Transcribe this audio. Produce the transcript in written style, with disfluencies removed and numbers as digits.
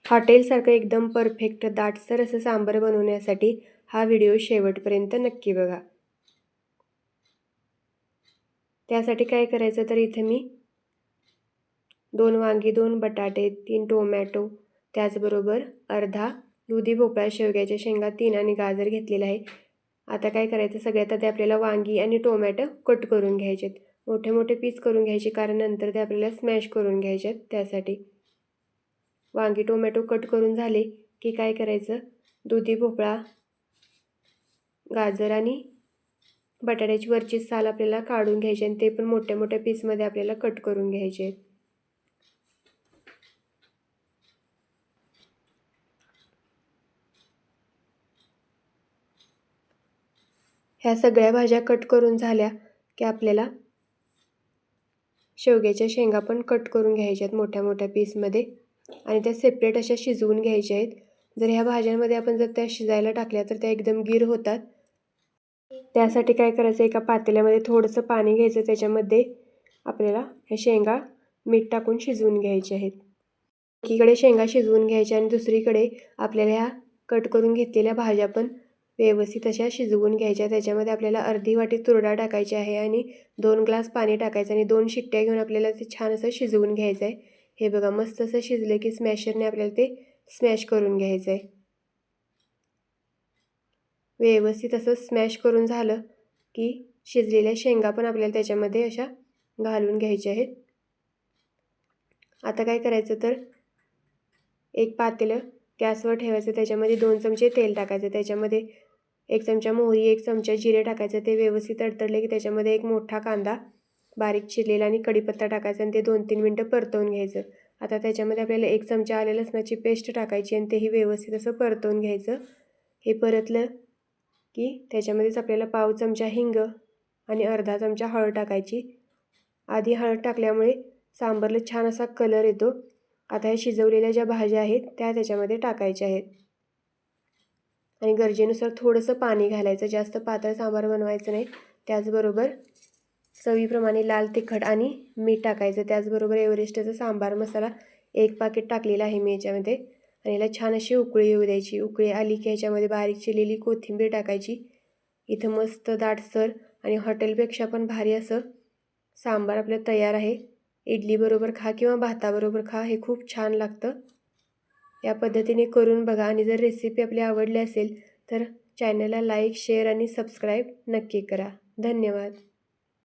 हॉटेलसारखं एकदम परफेक्ट दाटसर असं सांबार बनवण्यासाठी हा व्हिडिओ शेवटपर्यंत नक्की बघा। त्यासाठी काय करायचं तर इथे मी 2 वांगी, 2 बटाटे, 3 टोमॅटो, त्याचबरोबर अर्धा दुधी भोपळा, शेवग्याच्या शेंगा 3 आणि गाजर घेतलेला आहे। आता काय करायचं, सगळ्यात आधी आपल्याला वांगी आणि टोमॅटो कट करून घ्यायचे आहेत। मोठे मोठे पीस करून घ्यायचे, कारण नंतर ते आपल्याला स्मॅश करून घ्यायचे आहेत। त्यासाठी वांगी टोमॅटो कट करून झाले की काय करायचं, दुधी भोपळा, गाजर आणि बटाट्याची वरची साल आपल्याला काढून घ्यायची आणि ते पण मोठ्या मोठ्या पीसमध्ये आपल्याला कट करून घ्यायचे आहेत। ह्या सगळ्या भाज्या कट करून झाल्या की आपल्याला शेवग्याच्या शेंगा पण कट करून घ्यायच्या आहेत मोठ्या मोठ्या पीसमध्ये आणि त्या सेपरेट अशा शिजवून घ्यायच्या आहेत। जर ह्या भाज्यांमध्ये आपण जर त्या शिजायला टाकल्या तर त्या एकदम गिर होतात। त्यासाठी काय करायचं, एका पातेल्यामध्ये थोडंसं पाणी घ्यायचं, त्याच्यामध्ये आपल्याला ह्या शेंगा मीठ टाकून शिजवून घ्यायच्या आहेत। एकीकडे शेंगा शिजवून घ्यायच्या आणि दुसरीकडे आपल्याला ह्या कट करून घेतलेल्या भाज्या पण व्यवस्थित अशा शिजवून घ्यायच्या। त्याच्यामध्ये आपल्याला अर्धी वाटी तुरडा टाकायची आहे आणि 2 ग्लास पाणी टाकायचं आणि 2 शिट्ट्या घेऊन आपल्याला ते छान असं शिजवून घ्यायचं आहे। हे बघा, मस्त असं शिजले की स्मॅशरने आपल्याला ते स्मॅश करून घ्यायचं आहे। व्यवस्थित असं स्मॅश करून झालं की शिजलेल्या शेंगा पण आपल्याला त्याच्यामध्ये अशा घालून घ्यायच्या आहेत। आता काय करायचं तर एक पातेलं गॅसवर ठेवायचं, त्याच्यामध्ये 2 चमचे तेल टाकायचं, त्याच्यामध्ये 1 चमचा मोहरी, 1 चमचा जिरे टाकायचं। ते व्यवस्थित तडतडले की त्याच्यामध्ये एक मोठा कांदा बारीक चिरलेला आणि कढीपत्ता टाकायचा आणि ते 2-3 मिनटं परतवून घ्यायचं। आता त्याच्यामध्ये आपल्याला 1 चमचा आले लसणाची पेस्ट टाकायची आणि तेही व्यवस्थित असं परतवून घ्यायचं। हे परतलं की त्याच्यामध्येच आपल्याला पाव चमचा हिंग आणि अर्धा चमचा हळद टाकायची। आधी हळद टाकल्यामुळे सांबारला छान असा कलर येतो। आता ह्या शिजवलेल्या ज्या भाज्या आहेत त्या त्याच्यामध्ये टाकायच्या आहेत आणि गरजेनुसार थोडंसं पाणी घालायचं, जास्त पातळ सांबार बनवायचं नाही। त्याचबरोबर चवीप्रमाणे लाल तिखट आणि मीठ टाकायचं। त्याचबरोबर एव्हरेस्टचा सांबार मसाला 1 पाकीट टाकलेला आहे मी याच्यामध्ये आणि याला छान अशी उकळी येऊ द्यायची। उकळी आली की ह्याच्यामध्ये बारीक चिरलेली कोथिंबीर टाकायची। इथं मस्त दाटसर आणि हॉटेलपेक्षा पण भारी असं सांबार आपलं तयार आहे। इडली बरोबर खा किंवा भाताबरोबर खा, हे खूप छान लागतं। या पद्धतीने करून बघा आणि जर रेसिपी आपली आवडली असेल तर चॅनलला लाईक, शेअर आणि सबस्क्राईब नक्की करा। धन्यवाद।